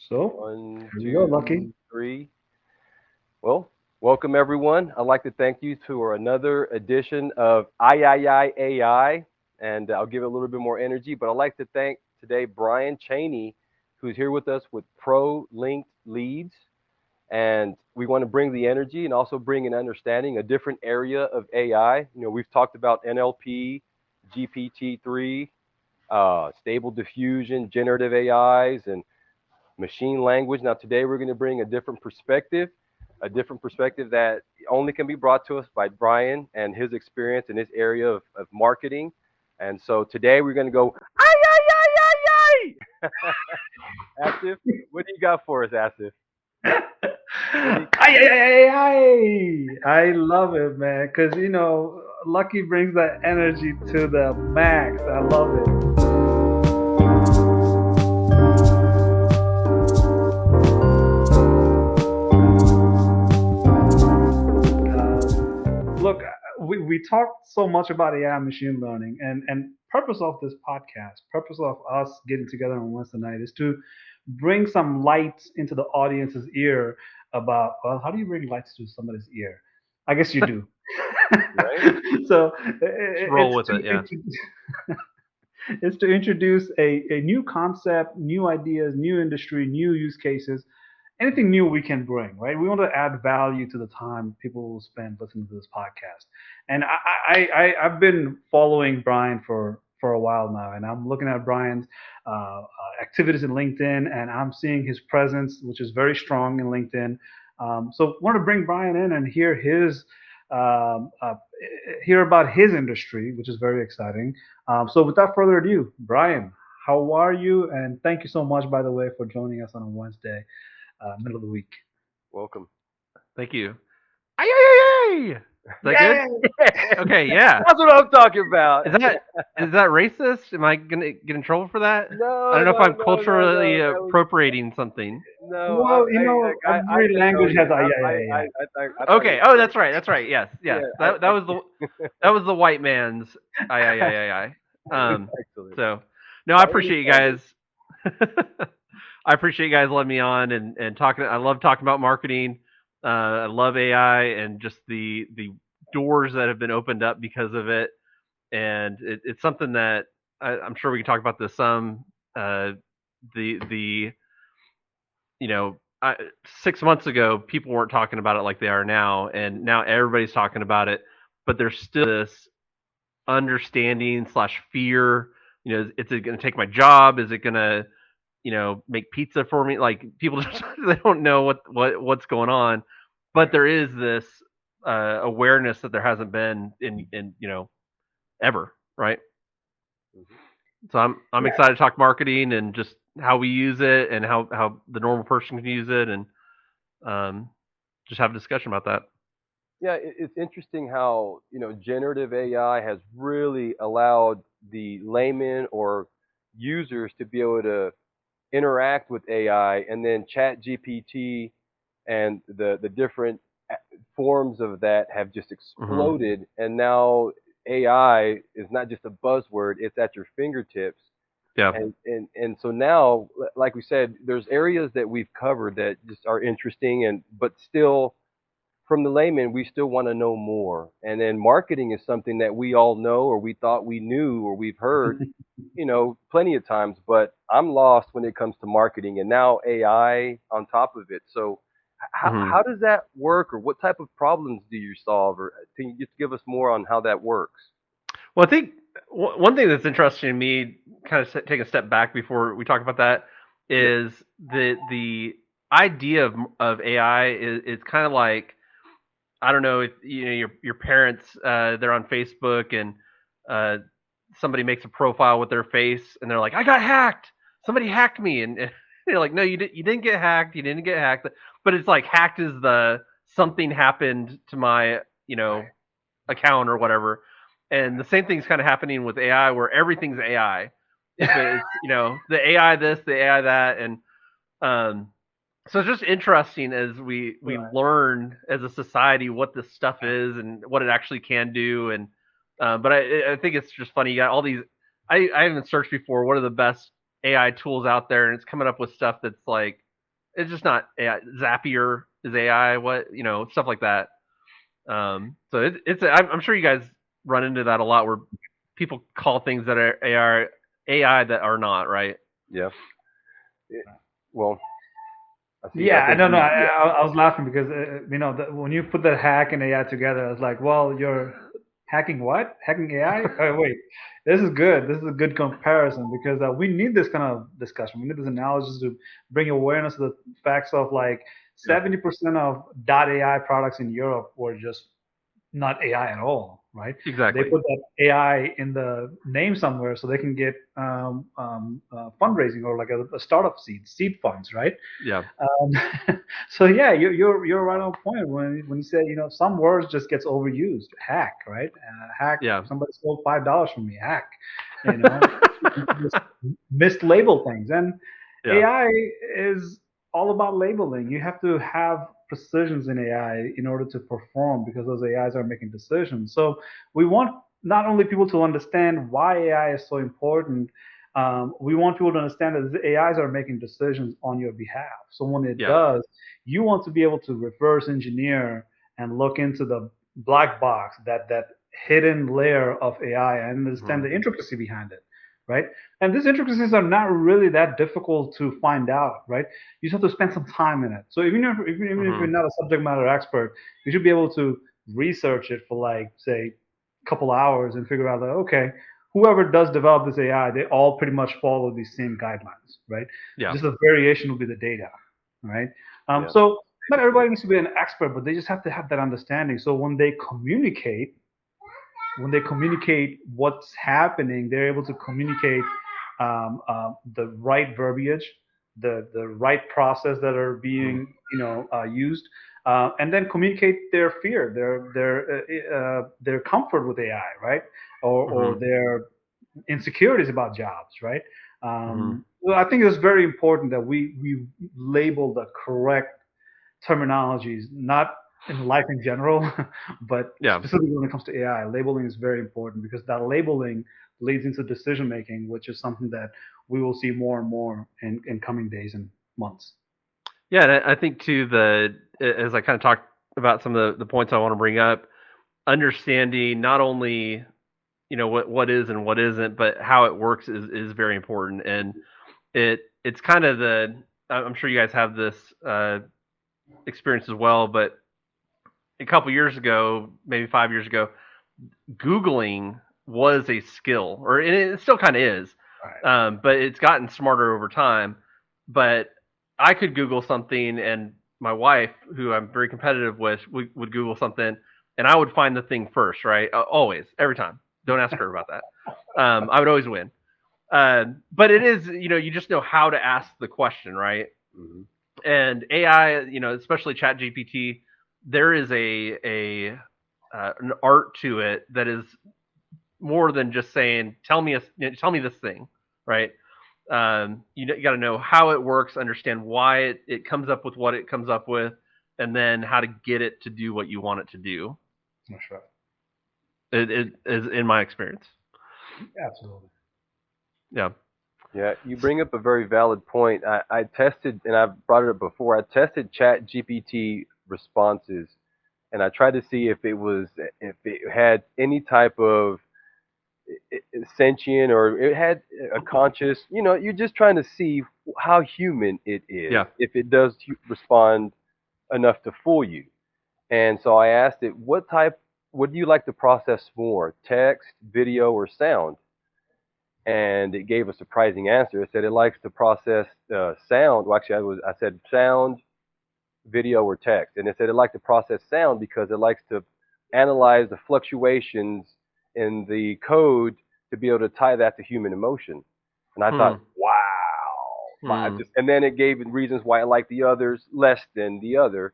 So, One, here we go, Lucky. two, three. Well, welcome everyone. I'd like to thank you for another edition of AyAyAyAi AI, and I'll give it a little bit more energy. But I'd like to thank today Brian Chaney, who's here with us with ProLinkedLeads, and we want to bring the energy and also bring an understanding, a different area of AI. We've talked about NLP, GPT-3, stable diffusion, generative AIs, and machine language. Now, today we're going to bring a different perspective that only can be brought to us by Brian and his experience in this area of marketing. And so today we're going to go, ay, ay, ay, ay, ay. Asif, what do you got for us, Asif? What do you, I love it, man. Because, Lucky brings that energy to the max. I love it. Look, we talked so much about AI and machine learning, and purpose of this podcast, purpose of us getting together on Wednesday night is to bring some light into the audience's ear about, well, how do you bring lights to somebody's ear? I guess you do. right? So Just roll it's with it, yeah. it's to introduce a new concept, new ideas, new industry, new use cases, anything new we can bring, right? We want to add value to the time people will spend listening to this podcast. And I've been following Brian for a while now, and I'm looking at Brian's activities in LinkedIn, and I'm seeing his presence, which is very strong in LinkedIn. So I want to bring Brian in and um, uh, hear about his industry, which is very exciting. So without further ado, Brian, how are you? And thank you so much, by the way, for joining us on a Wednesday, middle of the week. Welcome. Thank you. Ay, ay, ay, ay. Is that good? Yay! Okay, yeah. That's what I'm talking about. Is that racist? Am I gonna get in trouble for that? I No, don't know if no, I'm no, no, culturally no. appropriating something. No. Well, I every can tell language has you. a yeah, yeah, yeah. I thought it Okay. was Oh, great. that's right. That's right. Yes. Yeah, Yes. That was the white man's. Ay, ay, ay, ay, ay. excellent. So no, I By any appreciate you standards. guys. I appreciate you guys letting me on and talking. I love talking about marketing. I love AI and just the doors that have been opened up because of it. And it's something that I'm sure we can talk about this some. Uh, the you know I, 6 months ago people weren't talking about it like they are now, and now everybody's talking about it. But there's still this understanding slash fear. Is it going to take my job? Is it going to make pizza for me? Like people just they don't know what's going on, but there is this awareness that there hasn't been in ever, right? Mhm. So I'm Yeah. excited to talk marketing and just how we use it and how the normal person can use it, and um, just have a discussion about that. Yeah, it's interesting how generative AI has really allowed the layman or users to be able to interact with AI, and then Chat GPT and the different forms of that have just Hmm. exploded, and now AI is not just a buzzword; it's at your fingertips. Yeah. And so now, like we said, there's areas that we've covered that just are interesting, and but still, from the layman, we still want to know more. And then marketing is something that we all know, or we thought we knew, or we've heard, plenty of times. But I'm lost when it comes to marketing, and now AI on top of it. So, Hmm. how does that work, or what type of problems do you solve, or can you just give us more on how that works? Well, I think one thing that's interesting to me, kind of take a step back before we talk about that, Yeah. is the idea of AI is kind of like, I don't know if your parents, they're on Facebook, and uh, somebody makes a profile with their face and they're like, I got hacked, somebody hacked me, and they're like, no, you didn't get hacked, you didn't get hacked. But it's like hacked is the something happened to my account or whatever. And the same thing's kind of happening with AI, where everything's AI. If it's the AI this, the AI that, and um, so it's just interesting as we Right. learn as a society what this stuff is and what it actually can do. And but I think it's just funny. You got all these. I haven't searched before. What are the best AI tools out there? And it's coming up with stuff that's like it's just not AI. Zapier is AI. What stuff like that. So I'm sure you guys run into that a lot where people call things that are AI that are not, right? Yeah. Well, I see. I Yeah, I think don't know. you. Yeah. I was laughing because when you put that hack and AI together, I was like, well, you're hacking what? Hacking AI? Oh, wait, this is good. This is a good comparison because we need this kind of discussion. We need this analysis to bring awareness to the facts of like Yeah. 70% of .ai products in Europe were just not AI at all, right? They Exactly. put that AI in the name somewhere so they can get fundraising or like a startup seed funds, right? Yeah. So yeah, you're right on point when you say some words just gets overused. Hack, right? Hack. Yeah. Somebody stole $5 from me. Hack. You know, just mislabel things, and Yeah. AI is all about labeling. You have to have precisions in AI in order to perform because those AIs are making decisions. So we want not only people to understand why AI is so important, we want people to understand that the AIs are making decisions on your behalf. So when it Yeah. does, you want to be able to reverse engineer and look into the black box, that hidden layer of AI, and understand Mhm. the intricacy behind it, right? And these intricacies are not really that difficult to find out, right? You just have to spend some time in it. So even if you're Mhm. not a subject matter expert, you should be able to research it for like say a couple hours and figure out that okay, whoever does develop this AI, they all pretty much follow these same guidelines, right? Yeah. Just the variation will be the data, right? Yeah. So not everybody needs to be an expert, but they just have to have that understanding. So when they communicate what's happening, they're able to communicate the right verbiage, the right process that are Mhm. being used, and then communicate their fear, their comfort with AI, right, or Mhm. their insecurities about jobs, right. Mhm. Well, I think it's very important that we label the correct terminologies, not in life in general, but Yeah. specifically when it comes to AI. Labeling is very important because that labeling leads into decision making, which is something that we will see more and more in coming days and months. Yeah, and I think too as I kind of talked about some of the points I want to bring up, understanding not only what is and what isn't, but how it works is very important. And it's kind of I'm sure you guys have this experience as well, but a couple years ago, maybe 5 years ago, Googling was a skill, or and it still kind of is, Right. but it's gotten smarter over time. But I could Google something, and my wife, who I'm very competitive with, would Google something, and I would find the thing first, right? Always, every time. Don't ask her about that. I would always win. But it is, you just know how to ask the question, right? Mm-hmm. And AI, especially Chat GPT, there is an art to it that is more than just saying tell me this thing, right? You got to know how it works, understand why it comes up with what it comes up with, and then how to get it to do what you want it to do. That's right. It is in my experience. Absolutely. Yeah. Yeah, you bring up a very valid point. I tested, and I've brought it up before. I tested Chat GPT responses, and I tried to see if it had any type of sentient or it had a conscious. You're just trying to see how human it is, Yeah. if it does respond enough to fool you. And so I asked it, what do you like to process more, text, video, or sound? And it gave a surprising answer. It said it likes to process sound. Well, actually, I said sound, video, or text, and it said it likes to process sound because it likes to analyze the fluctuations in the code to be able to tie that to human emotion. And I thought, Hmm. wow. Hmm. And then it gave reasons why I liked the others less than the other.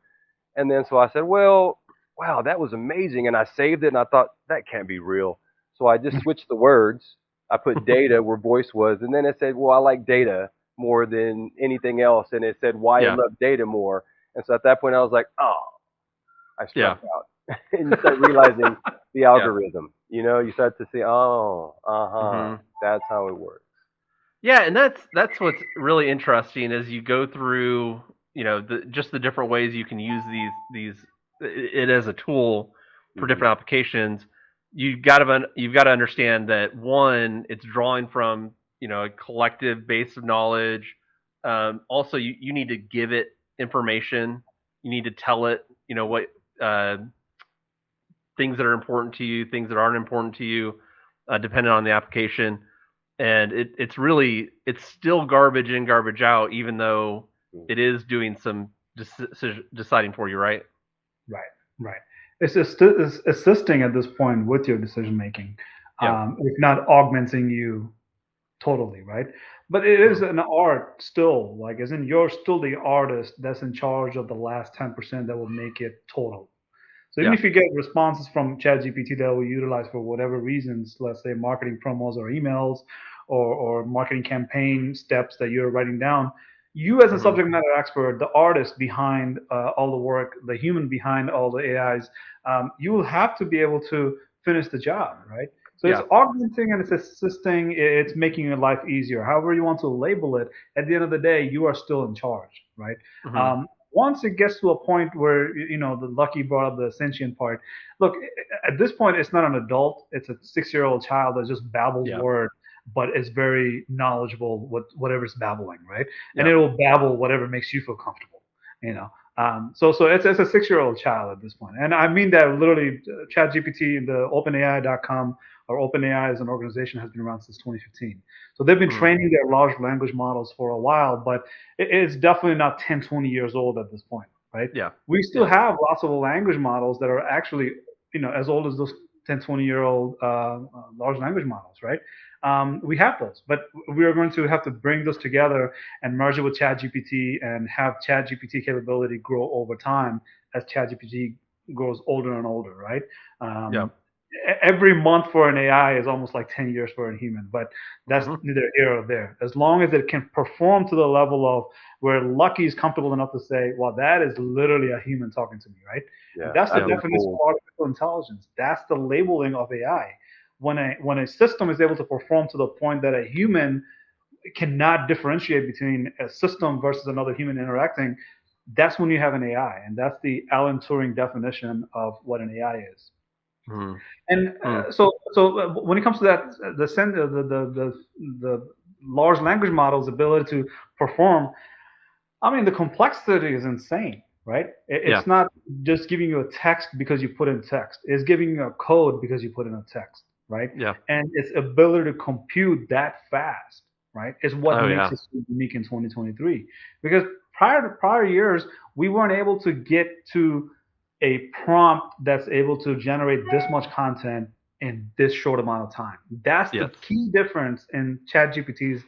And then so I said, well, wow, that was amazing. And I saved it and I thought, that can't be real. So I just switched the words. I put data where voice was. And then it said, well, I like data more than anything else. And it said why it Yeah. loved data more. And so at that point, I was like, oh, I Yeah. struck out. And you start realizing the Yeah. algorithm. You start to see, oh, Hmm. that's how it works. Yeah, and that's what's really interesting as you go through. just the different ways you can use these it as a tool for different applications. You've got to understand that, one, it's drawing from a collective base of knowledge. Also, you need to give it information. You need to tell it what things that are important to you, things that aren't important to you, depending on the application. And it's still garbage in, garbage out, even though it is doing some deciding for you, right? Right. It's assisting at this point with your decision making, Yeah. if not augmenting you totally, right? But it is an art still, like as in you're still the artist that's in charge of the last 10% that will make it total. So even Yeah. if you get responses from ChatGPT that will utilize for whatever reasons, let's say marketing promos or emails or marketing campaign steps that you're writing down, you as a Mm-hmm. subject matter expert, the artist behind all the work, the human behind all the AIs, you will have to be able to finish the job, right? So it's Yeah. augmenting and it's assisting, it's making your life easier. However you want to label it, at the end of the day, you are still in charge, right? Mm-hmm. Once it gets to a point where the Lucky brought up the sentient part. Look, at this point, it's not an adult; it's a 6-year-old child that just babbles Yeah. word, but is very knowledgeable with whatever it's babbling, right? And Yeah. it will babble whatever makes you feel comfortable, you know. So it's a 6-year-old child at this point, and I mean that literally. ChatGPT, the OpenAI.com or OpenAI as an organization has been around since 2015. So they've been Mm. training their large language models for a while, but it's definitely not 10, 20 years old at this point, right? Yeah. We still Yeah. have lots of language models that are actually, as old as those 10, 20-year-old large language models, right? We have those, but we are going to have to bring those together and merge it with ChatGPT and have ChatGPT capability grow over time as ChatGPT grows older and older, right? Yeah. Every month for an AI is almost like 10 years for a human, but that's Mm-hmm. neither here or there. As long as it can perform to the level of where Lucky is comfortable enough to say, well, that is literally a human talking to me, right? Yeah, That's the that'd be definition cool. of artificial intelligence. That's the labeling of AI. When a system is able to perform to the point that a human cannot differentiate between a system versus another human interacting, that's when you have an AI, and that's the Alan Turing definition of what an AI is. And Mm-hmm. when it comes to that, the large language model's ability to perform, I mean, the complexity is insane, right? Yeah. It's not just giving you a text because you put in text. It's giving you a code because you put in a text, right? Yeah. And its ability to compute that fast, right, is what Oh makes yeah. it so unique in 2023. Because prior years, we weren't able to get to a prompt that's able to generate this much content in this short amount of time. That's the Yes. key difference in ChatGPT's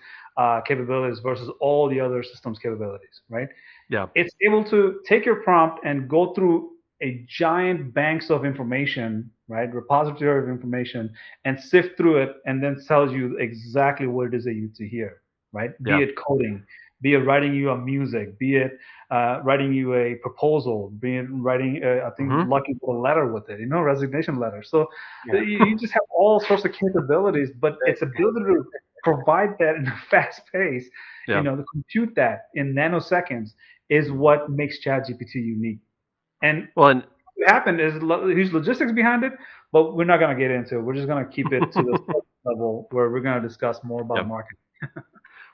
capabilities versus all the other systems capabilities, right? Yeah. It's able to take your prompt and go through a giant banks of information, right, repository of information, and sift through it, and then tells you exactly what it is that you need to hear, right? Be Yeah. it coding, be it writing you a music, be it writing you a proposal, be it writing, I think, Mm-hmm. Lucky put a letter with it, resignation letter. So Yeah. you just have all sorts of capabilities, but its ability to provide that in a fast pace, Yeah. to compute that in nanoseconds is what makes ChatGPT unique. And Well, and what happened is there's logistics behind it, but we're not going to get into it. We're just going to keep it to this level where we're going to discuss more about yeah. marketing.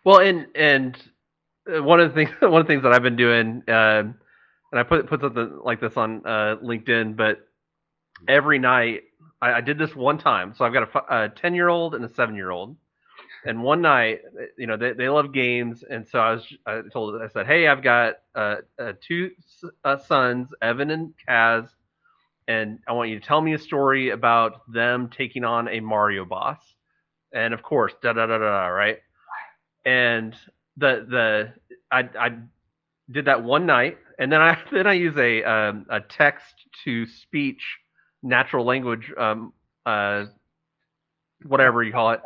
Well, and one of the things one of the things that I've been doing, and I put something like this on LinkedIn, but every night I did this one time. So I've got a 10-year-old and a 7-year-old, and one night, they love games, and so I said, hey, I've got two sons, Evan and Kaz, and I want you to tell me a story about them taking on a Mario boss, and of course, da da da da, right? And I did that one night, and then I use a text to speech natural language, whatever you call it,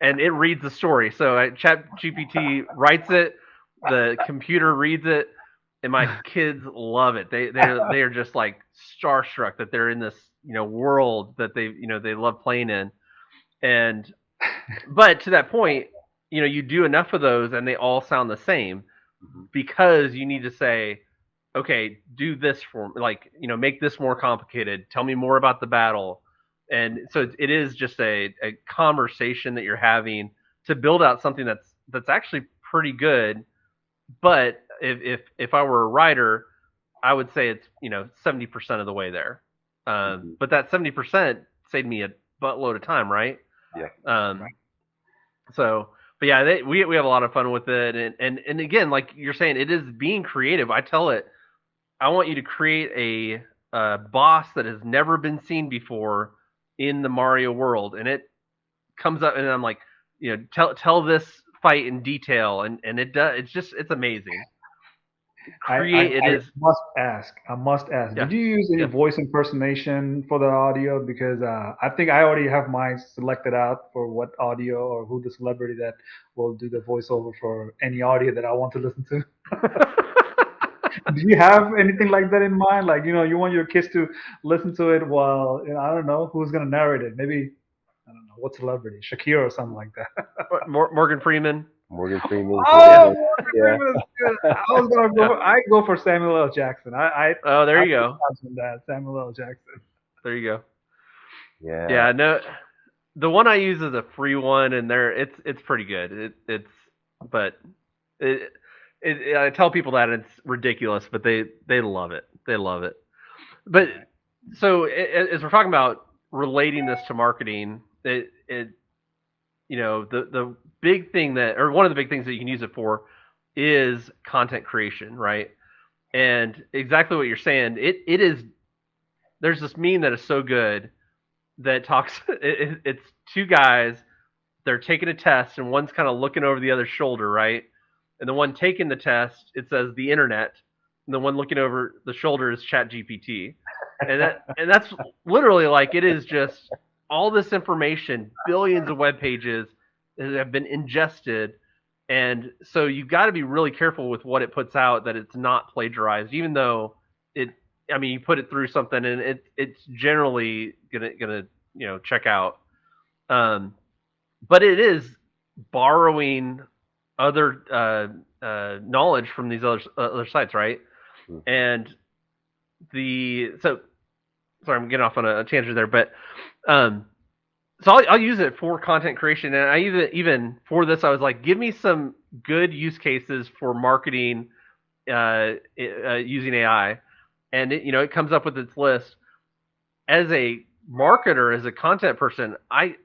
and it reads the story. So Chat GPT writes it, the computer reads it, and my kids love it. They are just like starstruck that they're in this world that they love playing in. And but to that point, you do enough of those, and they all sound the same. because you need to say, okay, do this for me, like, make this more complicated. Tell me more about the battle. And so it is just a conversation that you're having to build out something that's actually pretty good. But if I were a writer, I would say it's 70% of the way there. But that 70% saved me a buttload of time, right? Yeah. So, but yeah, we have a lot of fun with it, and again, like you're saying, it is being creative. I tell it, I want you to create a boss that has never been seen before in the Mario world, and it comes up, and I'm like, tell this fight in detail, and it does. It's amazing. I must ask. I must ask. Yeah, Did you use any yeah. voice impersonation for the audio? Because I think I already have mine selected out for what audio or who the celebrity that will do the voiceover for any audio that I want to listen to. Do you have anything like that in mind? Like, you want your kids to listen to it while, I don't know who's gonna narrate it. Maybe, I don't know what celebrity, Shakira or something like that. Morgan Freeman. Morgan Freeman. Oh, Yeah. Morgan Yeah. Freeman is good. I was gonna go. Yeah. I go for Samuel L. Jackson. Oh, there I you go. imagine that Samuel L. Jackson. There you go. Yeah. Yeah, no, the one I use is a free one, and it's pretty good. But it, I tell people that it's ridiculous, but they love it. They love it. But so as we're talking about relating this to marketing, the big thing or one of the big things that you can use it for is content creation, right? And exactly what you're saying, it is. There's this meme that is so good that talks. It's two guys. They're taking a test, and one's kind of looking over the other's shoulder, right? And the one taking the test, it says the internet, and the one looking over the shoulder is Chat GPT, and that's literally like it is just all this information, billions of web pages that have been ingested, and so you've got to be really careful with what it puts out, that it's not plagiarized, even though it. I mean, you put it through something, and it's generally gonna check out. But it is borrowing other knowledge from these other sites, right? Mhm. And sorry, I'm getting off on a tangent there, but so I'll use it for content creation, and I even for this I was like, give me some good use cases for marketing using AI, and it comes up with its list. As a marketer, as a content person, I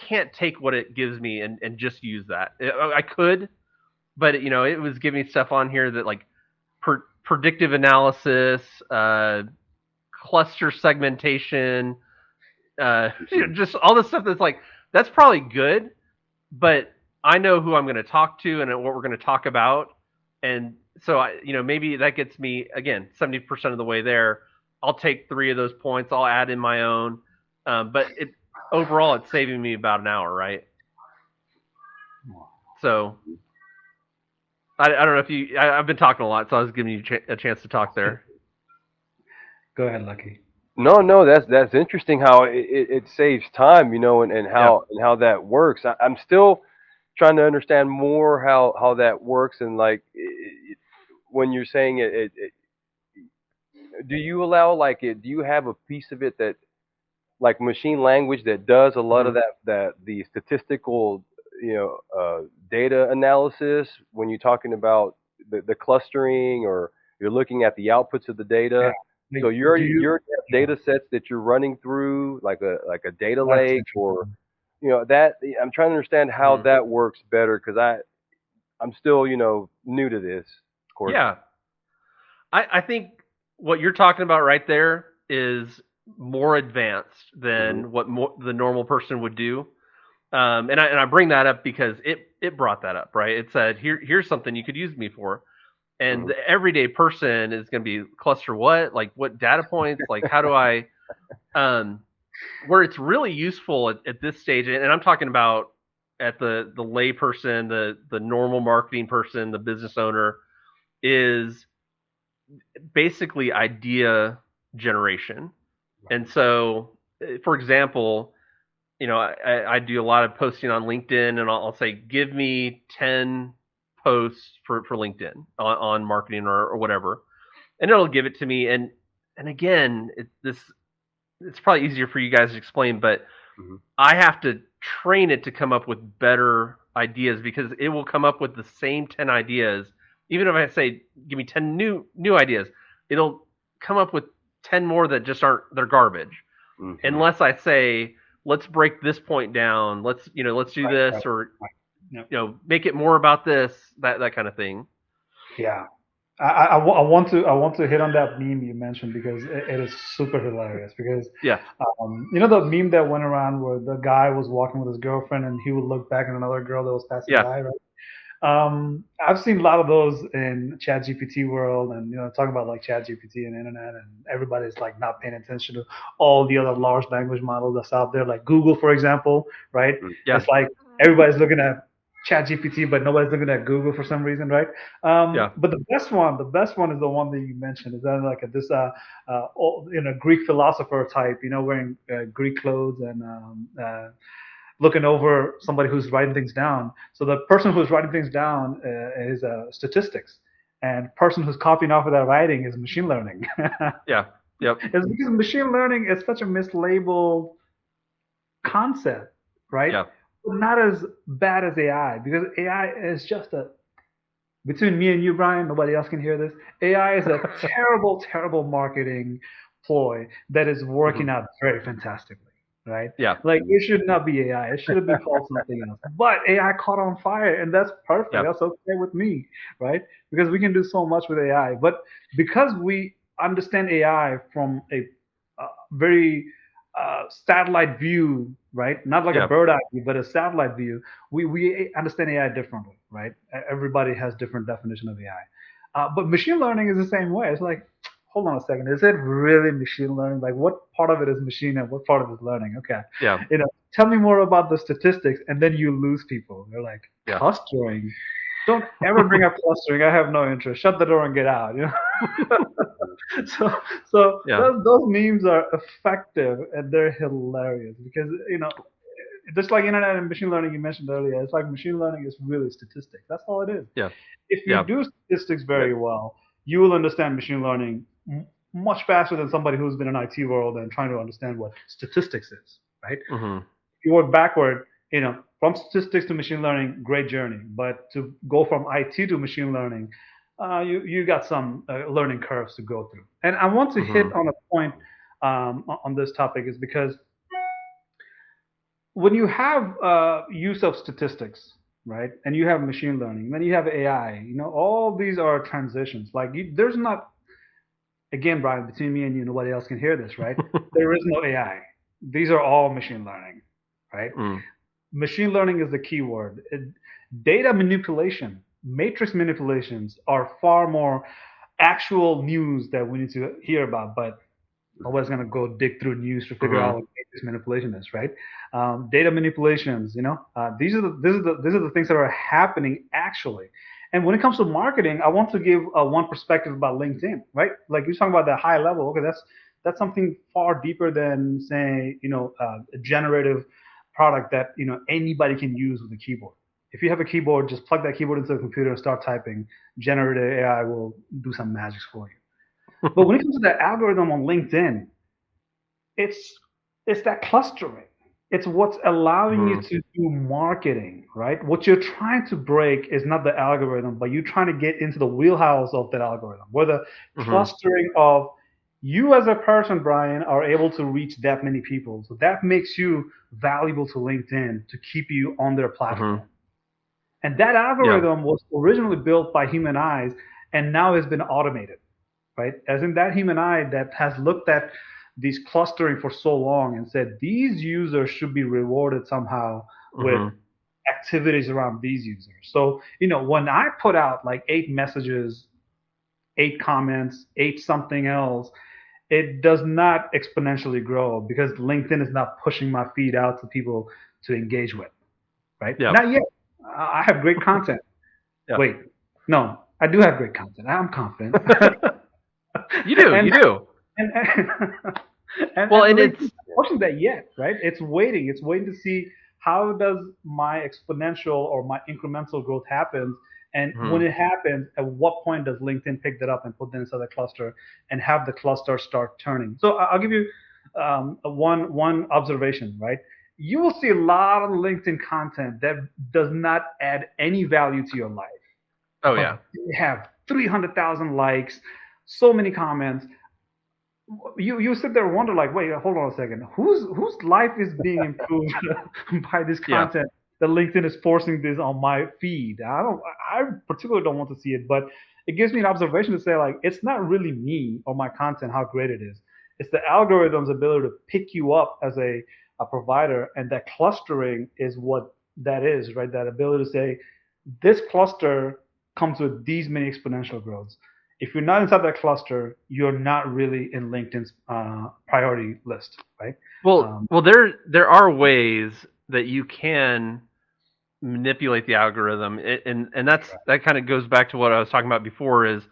can't take what it gives me and just use that. I could, but it was giving me stuff on here that like predictive analysis, cluster segmentation, just all this stuff that's like, that's probably good, but I know who I'm going to talk to and what we're going to talk about, and so maybe that gets me again 70% of the way there. I'll take 3 of those points. I'll add in my own, but overall it's saving me about an hour, right? So I don't know if I've been talking a lot, so I was giving you a chance to talk there. Go ahead, Lucky. No, that's interesting how it saves time, and how that works. I'm still trying to understand more how that works, and like when you're saying it, do you allow like it? Do you have a piece of it that like machine language that does a lot of that the statistical data analysis when you're talking about the clustering, or you're looking at the outputs of the data? Yeah. So Like, you're do you? your data sets that you're running through like a data That's lake, or interesting. that I'm trying to understand how Mhm. that works better, because I'm still new to this, of course. Yeah, I think what you're talking about right there is more advanced Hmm. than what the normal person would do. And I bring that up because it brought that up, right? It said here's something you could use me for, and Hmm. the everyday person is going to be cluster what, like what data points, like how do I, where it's really useful at this stage, and I'm talking about at the lay person, the normal marketing person, the business owner, is basically idea generation. And so, for example, I do a lot of posting on LinkedIn, and I'll say, give me 10 post for LinkedIn on marketing or whatever, and it'll give it to me. And again, it's probably easier for you guys to explain, but Mhm. I have to train it to come up with better ideas because it will come up with the same 10 ideas. Even if I say, give me 10 new ideas, it'll come up with 10 more that just aren't, they're garbage. Mhm. Unless I say, let's break this point down. Let's do Right, this, right, or, right. Yep. make it more about this, that kind of thing. Yeah. I want to hit on that meme you mentioned because it is super hilarious because Yeah. the meme that went around where the guy was walking with his girlfriend and he would look back at another girl that was passing Yeah. by, right? I've seen a lot of those in ChatGPT world, and talking about like ChatGPT and internet, and everybody's like not paying attention to all the other large language models that's out there, like Google, for example, right? Yeah. It's like everybody's looking at ChatGPT, but nobody's looking at Google for some reason, right? Yeah. But the best one is the one that you mentioned. Is that like this Greek philosopher type, wearing Greek clothes and looking over somebody who's writing things down. So the person who's writing things down is statistics, and person who's copying off of that writing is machine learning. Yeah. Yep. It's because machine learning is such a mislabeled concept, right? Yeah. But not as bad as AI, because AI is just a between me and you, Brian, nobody else can hear this. AI is a terrible, terrible marketing ploy that is working Mhm. out very fantastically, right? Yeah. Like it should not be AI. It should have been called something else. But AI caught on fire, and that's perfect. Yeah. That's okay with me, right? Because we can do so much with AI. But because we understand AI from a very satellite view, right? Not like a Yeah. bird eye view, but a satellite view. We understand AI differently, right? Everybody has different definition of AI. But machine learning is the same way. It's like, hold on a second, is it really machine learning? Like, what part of it is machine and what part of it is learning? Okay, Yeah. tell me more about the statistics, and then you lose people. They're like, Yeah. clustering. Don't ever bring up clustering. I have no interest. Shut the door and get out. So Yeah. those memes are effective and they're hilarious because just like internet and machine learning you mentioned earlier, it's like machine learning is really statistics. That's all it is. Yeah. If you Yeah. do statistics Yep. very well, you will understand machine learning much faster than somebody who's been in IT world and trying to understand what statistics is, right? Hmm. If you work backward, from statistics to machine learning, great journey. But to go from IT to machine learning, you got some learning curves to go through. And I want to hit Hmm. on a point on this topic is because when you have use of statistics, right, and you have machine learning, then you have AI. All these are transitions. Like there's not again, Brian, between me and you, nobody else can hear this, right? There is no AI. These are all machine learning, right? Mm. Machine learning is the key word. Data manipulation, matrix manipulations are far more actual news that we need to hear about, but nobody's going to go dig through news to figure Hmm. out what matrix manipulation is, right? Data manipulations, these are the things that are happening actually. And when it comes to marketing, I want to give one perspective about LinkedIn, right? Like you're talking about the high level. Okay, that's something far deeper than say, a generative product that anybody can use with a keyboard. If you have a keyboard, just plug that keyboard into the computer and start typing. Generative AI will do some magics for you. But when it comes to the algorithm on LinkedIn, it's it's that clustering. It's what's allowing you Hmm. to do marketing, right? What you're trying to break is not the algorithm, but you're trying to get into the wheelhouse of that algorithm, where the Hmm. clustering of you as a person, Brian, are able to reach that many people. So that makes you valuable to LinkedIn to keep you on their Hmm. platform. And that Yeah. algorithm was originally built by human eyes and now has been automated, right? As in that human eye that has looked at these clustering for so long and said these users should be rewarded somehow with Hmm. activities around these users. So, when I put out like 8 messages, 8 comments, 8 something else, it does not exponentially grow because LinkedIn is not pushing my feed out to people to engage with, right? Yeah. Not yet. I have great content. Yeah. Wait, no, I do have great content. I'm confident. You do. and You do. and Well, and and LinkedIn it's wasn't that yet, right? It's waiting. It's waiting to see how does my exponential or my incremental growth happens, And when Mhm. it happens, at what point does LinkedIn pick that up and put that inside the cluster and have the cluster start turning? So I'll give you one observation, right? You will see a lot of LinkedIn content that does not add any value to your life, Oh but yeah. they have 300,000 likes, so many comments. You sit there and wonder, like, wait, hold on a second, whose life is being improved by this Yeah. content that LinkedIn is forcing this on my feed? I particularly don't want to see it, but it gives me an observation to say, like, it's not really me or my content how great it is. It's the algorithm's ability to pick you up as a provider, and that clustering is what that is, right? That ability to say this cluster comes with these many exponential growths. If you're not inside that cluster, you're not really in LinkedIn's priority list, right? Well, there are ways that you can manipulate the algorithm, and that kind of goes back to what I was talking about before. Is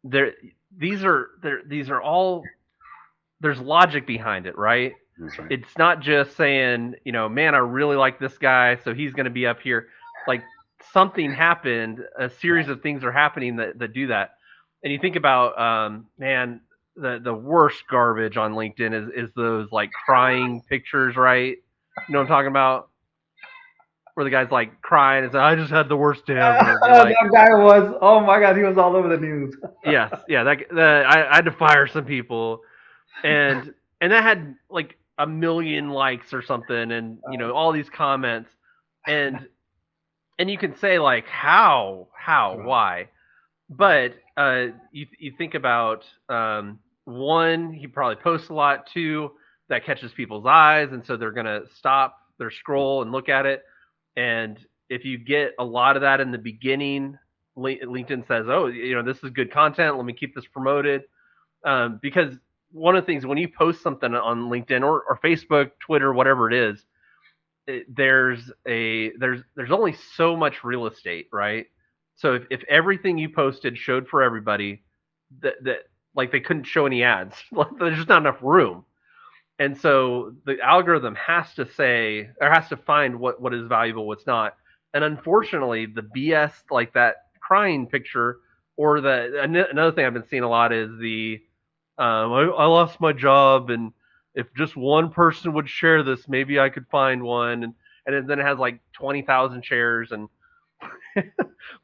there these are all, there's logic behind it, right? That's right. It's not just saying, man, I really like this guy, so he's going to be up here. Like, something happened, a series of things are happening that do that. And you think about, man, the worst garbage on LinkedIn is those like crying pictures, right? You know what I'm talking about? Where the guy's like crying and says, "I just had the worst day ever." And you're like, That guy was, oh my God, he was all over the news. yes, yeah, I had to fire some people, and that had like a million likes or something, and all these comments, and you can say like, how Right. why, but you think about, one, he probably posts a lot, two, that catches people's eyes, and so they're gonna stop their scroll and look at it, and if you get a lot of that in the beginning, LinkedIn says, oh, this is good content, let me keep this promoted, because one of the things when you post something on LinkedIn or Facebook, Twitter, whatever it is, there's only so much real estate, right? So if everything you posted showed for everybody, that like they couldn't show any ads, there's just not enough room, and so the algorithm has to say, or has to find what is valuable, what's not, and unfortunately, the BS like that crying picture, or another thing I've been seeing a lot is the I lost my job, and if just one person would share this, maybe I could find one, and then it has like 20,000 shares, and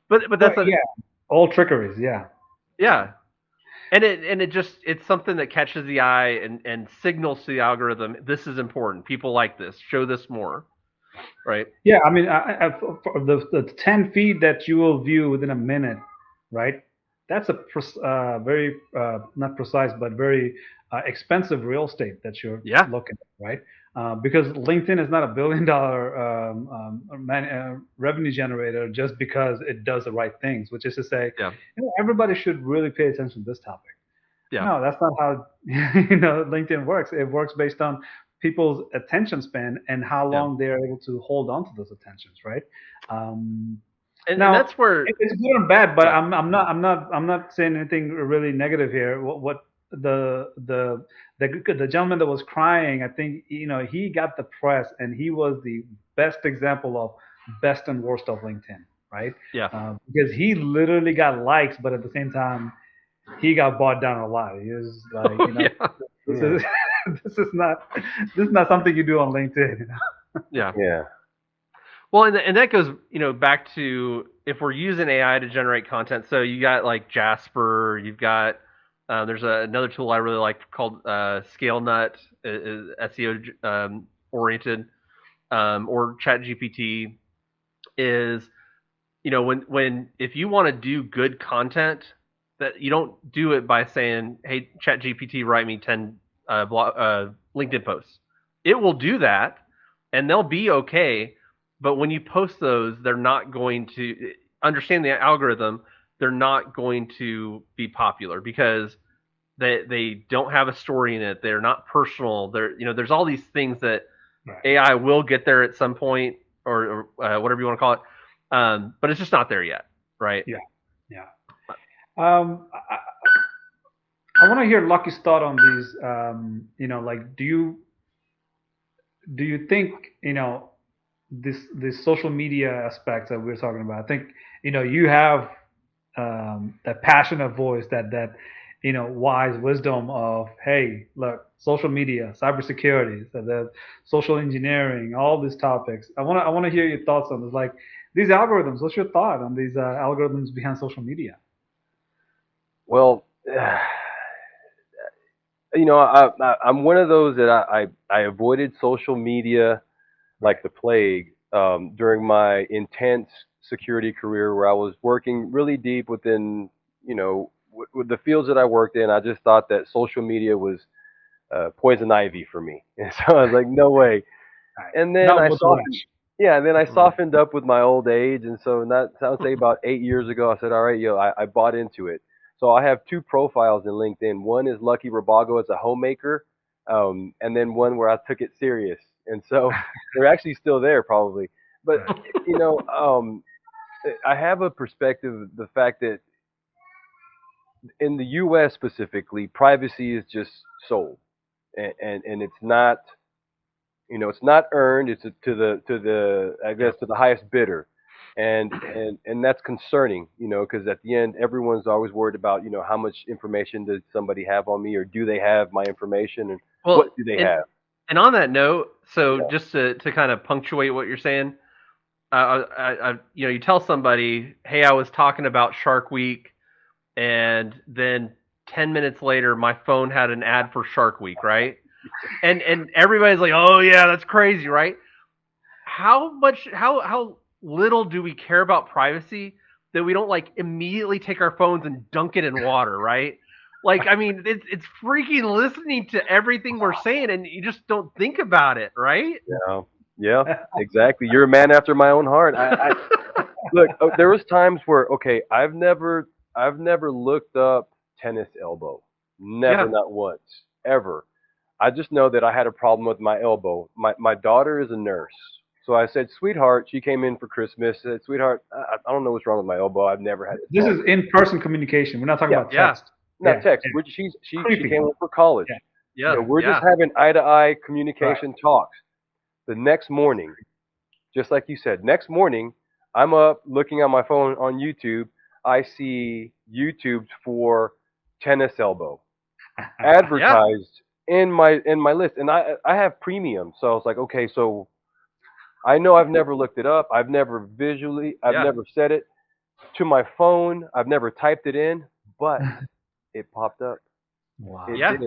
but Well, that's a, yeah, all trickeries. Yeah. yeah, and it's something that catches the eye and signals to the algorithm, this is important, people like this, show this more, right? Yeah, I mean, for the 10 feed that you will view within a minute, right? That's a very, not precise, but very expensive real estate that you're Yeah, looking at, right? Because LinkedIn is not $1 billion revenue generator just because it does the right things, which is to say, yeah, everybody should really pay attention to this topic. yeah, No, that's not how LinkedIn works. It works based on people's attention span and how yeah, long they are able to hold on to those attentions, right? Um, and now that's where, it's good and bad, but yeah, I'm not saying anything really negative here. What the gentleman that was crying, I think he got the press, and he was the best example of best and worst of LinkedIn, right? yeah, Because he literally got likes, but at the same time he got bought down a lot. He was like, yeah, this Yeah. is this is not something you do on LinkedIn. yeah. Yeah. Well, and that goes, back to, if we're using AI to generate content. So you got like Jasper, you've got, there's another tool I really like called ScaleNut, is SEO oriented, or ChatGPT is, when if you want to do good content, that you don't do it by saying, hey, ChatGPT, write me 10 LinkedIn posts. It will do that, and they'll be okay, but when you post those, they're not going to understand the algorithm, they're not going to be popular because they don't have a story in it, they're not personal, there's all these things that Right. AI will get there at some point, or whatever you want to call it, but it's just not there yet, right? Yeah. Yeah. Um, I, I want to hear Lucky's thought on these. Like, do you think this social media aspect that we're talking about. I think you have that passionate voice, that wise wisdom of, hey, look, social media, cybersecurity, the social engineering, all these topics. I want to hear your thoughts on this. Like these algorithms. What's your thought on these algorithms behind social media? Well, I'm one of those that I avoided social media like Right. the plague during my intense security career, where I was working really deep within, with the fields that I worked in. I just thought that social media was poison ivy for me, and so I was like, no way. Right. And then Not I worth the softened, rush. yeah, and then I Mm. softened up with my old age, and so that I would say about 8 years ago, I said, all right, I bought into it. So I have two profiles in LinkedIn. One is Lucky Rabago as a homemaker, and then one where I took it serious, and so they're actually still there probably. But Right. you know, um, I have a perspective, the fact that in the U.S. specifically, privacy is just sold, and it's not, it's not earned. It's to the I guess Yep. to the highest bidder, and that's concerning. Because at the end, everyone's always worried about how much information does somebody have on me, or do they have my information, and what Well, do they and have? and on that note, so Yeah, just to kind of punctuate what you're saying, you tell somebody, hey, I was talking about Shark Week, and then 10 minutes later, my phone had an ad for Shark Week, right? And everybody's like, oh yeah, that's crazy, right? How little do we care about privacy that we don't like immediately take our phones and dunk it in water, right? Like, I mean, it's freaking listening to everything we're saying, and you just don't think about it, right? yeah, yeah, exactly. You're a man after my own heart. I look. There was times where okay, I've never looked up tennis elbow. Never, Yeah, not once, ever. I just know that I had a problem with my elbow. My daughter is a nurse. So I said, sweetheart, she came in for Christmas. I said, sweetheart, I don't know what's wrong with my elbow. I've never had this This is problem. in-person communication. We're not talking Yeah, about yeah, text. not Yeah. text. Yeah. She Creepy. came in for college. Yeah. yeah, Yeah. We're just yeah, having eye to eye Right. communication talks. The next morning, just like you said, next morning, I'm up looking on my phone on YouTube. I see YouTube for tennis elbow yeah, advertised in my list, and I have premium, so I was like, okay, so I know I've never looked it up, I've yeah, never said it to my phone, I've never typed it in, but it popped up, it Wow. yeah. did,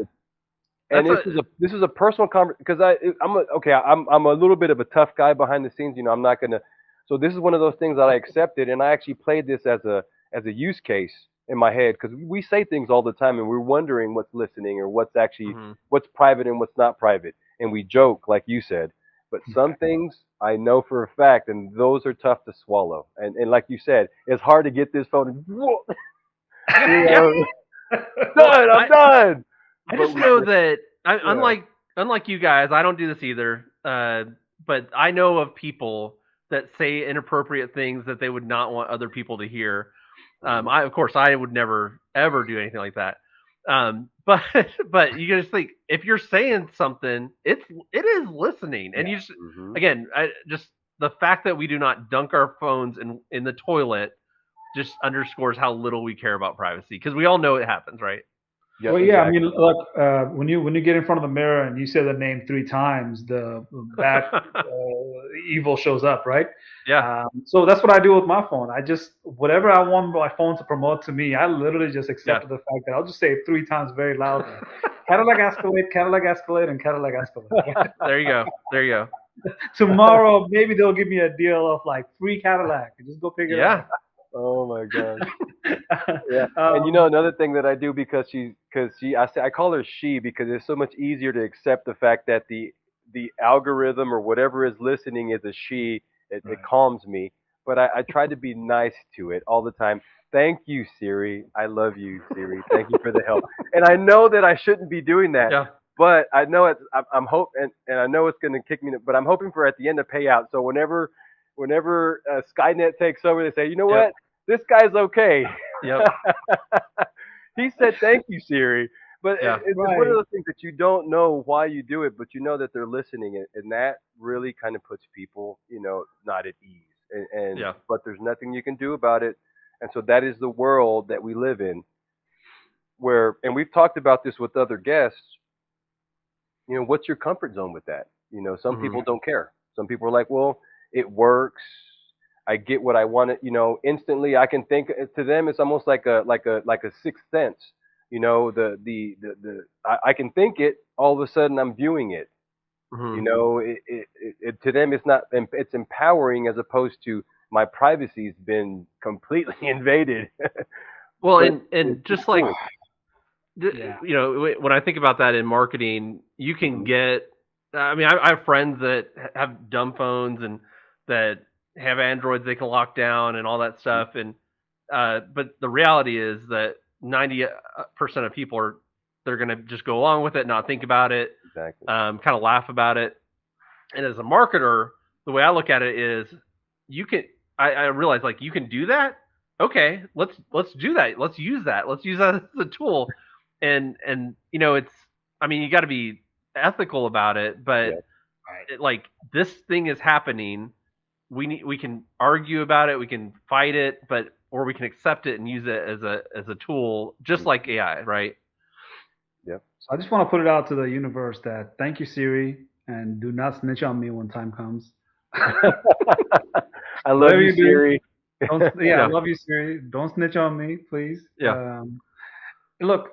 and That's this a is a personal conversation because I'm a little bit of a tough guy behind the scenes, I'm not gonna, so this is one of those things that I accepted, and I actually played this as a use case in my head because we say things all the time and we're wondering what's listening or mhm. what's private and what's not private, and we joke like you said, but some things I know for a fact, and those are tough to swallow, and like you said, it's hard to get this phone. Yeah, you yeah. know, Well, done, I'm done. I But just know we, that yeah, unlike you guys, I don't do this either. But I know of people that say inappropriate things that they would not want other people to hear. mhm, Of course I would never ever do anything like that. But but you just think if you're saying something, it is listening, and you just mhm. again, just the fact that we do not dunk our phones in the toilet just underscores how little we care about privacy because we all know it happens, right? Yep, Well, yeah. I mean, exactly. look, when you get in front of the mirror and you say the name three times, the bad evil shows up, right? Yeah, So that's what I do with my phone. I just whatever I want my phone to promote to me, I literally just yeah. accepted the fact that I'll just say it three times very loudly. Cadillac Escalade, Cadillac Escalade, and Cadillac Escalade. There you go. There you go. Tomorrow, maybe they'll give me a deal of like free Cadillac. Just go pick it Yeah. up. Oh my gosh. Yeah, and um, another thing that I do because I call her she because it's so much easier to accept the fact that the algorithm or whatever is listening is a she. It right. calms me, but I try to be nice to it all the time. Thank you, Siri. I love you, Siri. Thank you for the help. And I know that I shouldn't be doing that, Yeah. but I know I'm hope and I know it's going to kick me, but I'm hoping for at the end to pay out. So whenever Skynet takes over, they say, you know Yep. what, this guy's okay. Yep. He said, "Thank you, Siri." But Yeah. it's one of Right. those things that you don't know why you do it, but you know that they're listening, and that really kind of puts people, not at ease. And Yeah. but there's nothing you can do about it, and so that is the world that we live in. Where, and we've talked about this with other guests. What's your comfort zone with that? Some Hmm. people don't care. Some people are like, well, it works. I get what I want. Instantly. I can think. To them, it's almost like a sixth sense. I can think it. All of a sudden, I'm viewing it. Hmm. To them, it's not. It's empowering as opposed to my privacy's been completely invaded. Well, But and it's just like cool. Yeah. when I think about that in marketing, you can Mhm. get. I mean, I have friends that have dumb phones and that have Androids they can lock down and all that stuff. And but the reality is that 90% of people they're going to just go along with it, not think about it, Exactly. kind of laugh about it. And as a marketer, the way I look at it is, you can. I realize like you can do that. Okay, let's do that. Let's use that. Let's use that as a tool. And it's. I mean, you got to be ethical about it, but Yeah. Right. like this thing is happening. We can argue about it. We can fight it, but or we can accept it and use it as a tool, just like AI, right? Yeah. So I just want to put it out to the universe that thank you, Siri, and do not snitch on me when time comes. I love Whatever you, you do, Siri. don't. Yeah, I Yeah, love you, Siri. Don't snitch on me, please. yeah. Look,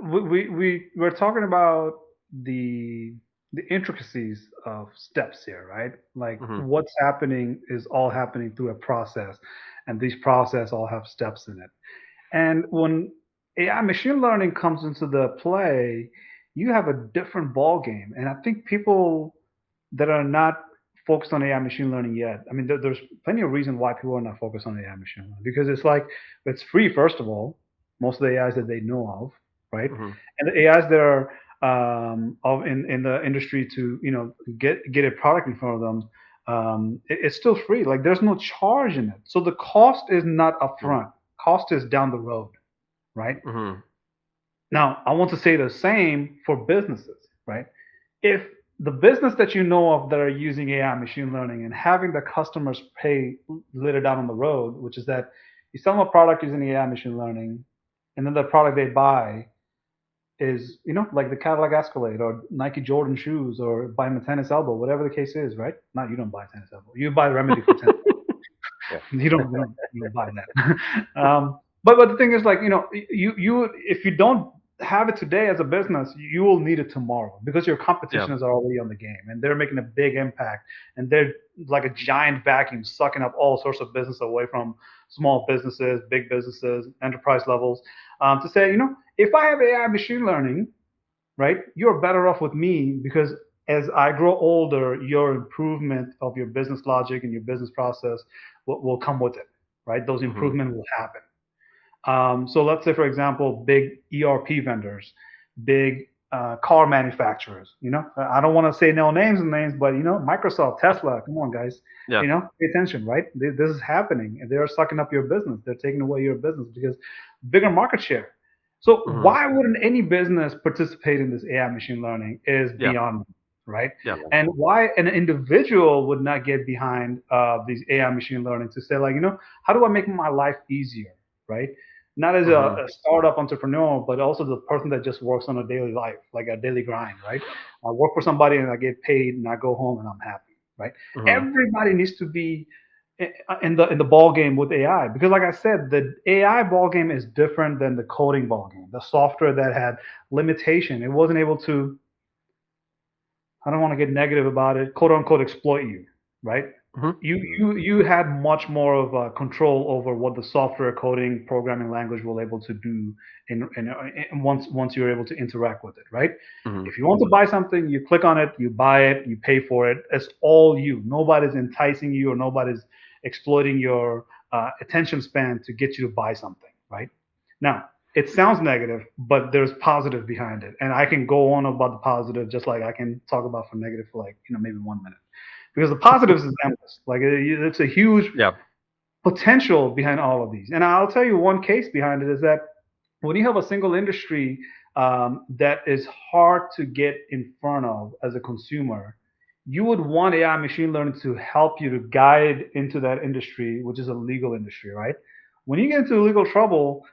we're talking about the the intricacies of steps here, right? Like Hmm. what's happening is all happening through a process, and these process all have steps in it. And when AI machine learning comes into the play, you have a different ball game. And I think people that are not focused on AI machine learning yet, I mean, there's plenty of reason why people are not focused on AI machine learning because it's like it's free, first of all, most of the AIs that they know of, right? Hmm. And the AIs that are of in the industry to get a product in front of them, it's still free. Like there's no charge in it, so the cost is not upfront. Cost is down the road, right? Hmm. Now, I want to say the same for businesses, right? If the business that you know of that are using AI machine learning and having the customers pay later down on the road, which is that you sell them a product using AI machine learning, and then the product they buy is, like the Cadillac Escalade or Nike Jordan shoes or buying a tennis elbow, whatever the case is, right? Not you don't buy a tennis elbow. You buy the remedy for tennis. Yeah. You don't buy that. But the thing is, like, you if you don't have it today as a business, you will need it tomorrow because your Yeah. competition is already on the game and they're making a big impact and they're like a giant vacuum sucking up all sorts of business away from small businesses, big businesses, enterprise levels. To say, if I have AI machine learning, right? You're better off with me because as I grow older, your improvement of your business logic and your business process will come with it, right? Those Hmm. improvements will happen. So let's say, for example, big ERP vendors, big car manufacturers. I don't want to say no names, but Microsoft, Tesla. Come on, guys. Yeah. Pay attention, right? This is happening, and they're sucking up your business. They're taking away your business because bigger market share. So Hmm. why wouldn't any business participate in this AI machine learning is Yeah. beyond me, right? Yeah. Yeah. And why an individual would not get behind these AI machine learning to say like, how do I make my life easier, right? Not as Hmm. a startup entrepreneur, but also the person that just works on a daily life, like a daily grind, right? I work for somebody and I get paid and I go home and I'm happy, right? Hmm. Everybody needs to be in the ball game with AI because, like I said, the AI ball game is different than the coding ball game. The software that had limitation, it wasn't able to. I don't want to get negative about it, quote unquote, exploit you, right? Hmm. Mhm. You had much more of control over what the software coding programming language will able to do in once you're able to interact with it, right? Hmm. If you want to buy something, you click on it, you buy it, you pay for it. It's all you. Nobody's enticing you or nobody's exploiting your attention span to get you to buy something, right? Now, it sounds negative, but there's positive behind it, and I can go on about the positive just like I can talk about for negative for like maybe 1 minute because the positives is endless. Like it's a huge Yeah. potential behind all of these. And I'll tell you one case behind it is that when you have a single industry that is hard to get in front of as a consumer, you would want AI machine learning to help you to guide into that industry, which is a legal industry, right? When you get into legal trouble,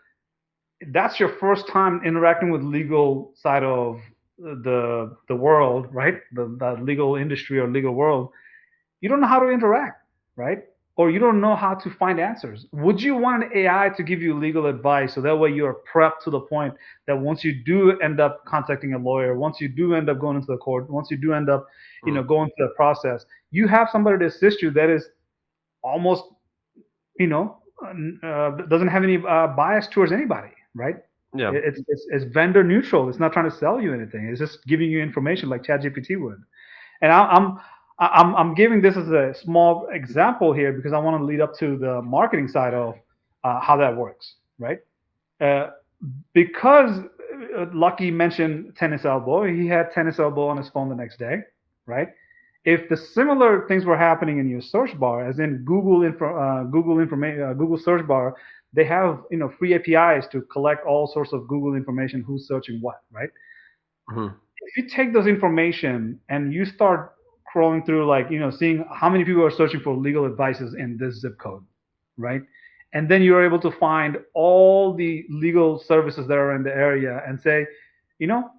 that's your first time interacting with legal side of the world, right? The legal industry or legal world. You don't know how to interact, right? Or you don't know how to find answers. Would you want an AI to give you legal advice so that way you're prepped to the point that once you do end up contacting a lawyer, once you do end up going into the court, once you do end up, Mm. going through the process, you have somebody to assist you that is almost, doesn't have any bias towards anybody, right? Yeah. It's vendor neutral. It's not trying to sell you anything. It's just giving you information like ChatGPT would. And I'm giving this as a small example here because I want to lead up to the marketing side of how that works, right? Uh, because Lucky mentioned tennis elbow, he had tennis elbow on his phone the next day, right? If the similar things were happening in your search bar, as in Google search bar, they have free APIs to collect all sorts of Google information, who's searching what, right? Mhm. If you take those information and you start crawling through, like seeing how many people are searching for legal advices in this zip code, right? And then you're able to find all the legal services that are in the area and say, you know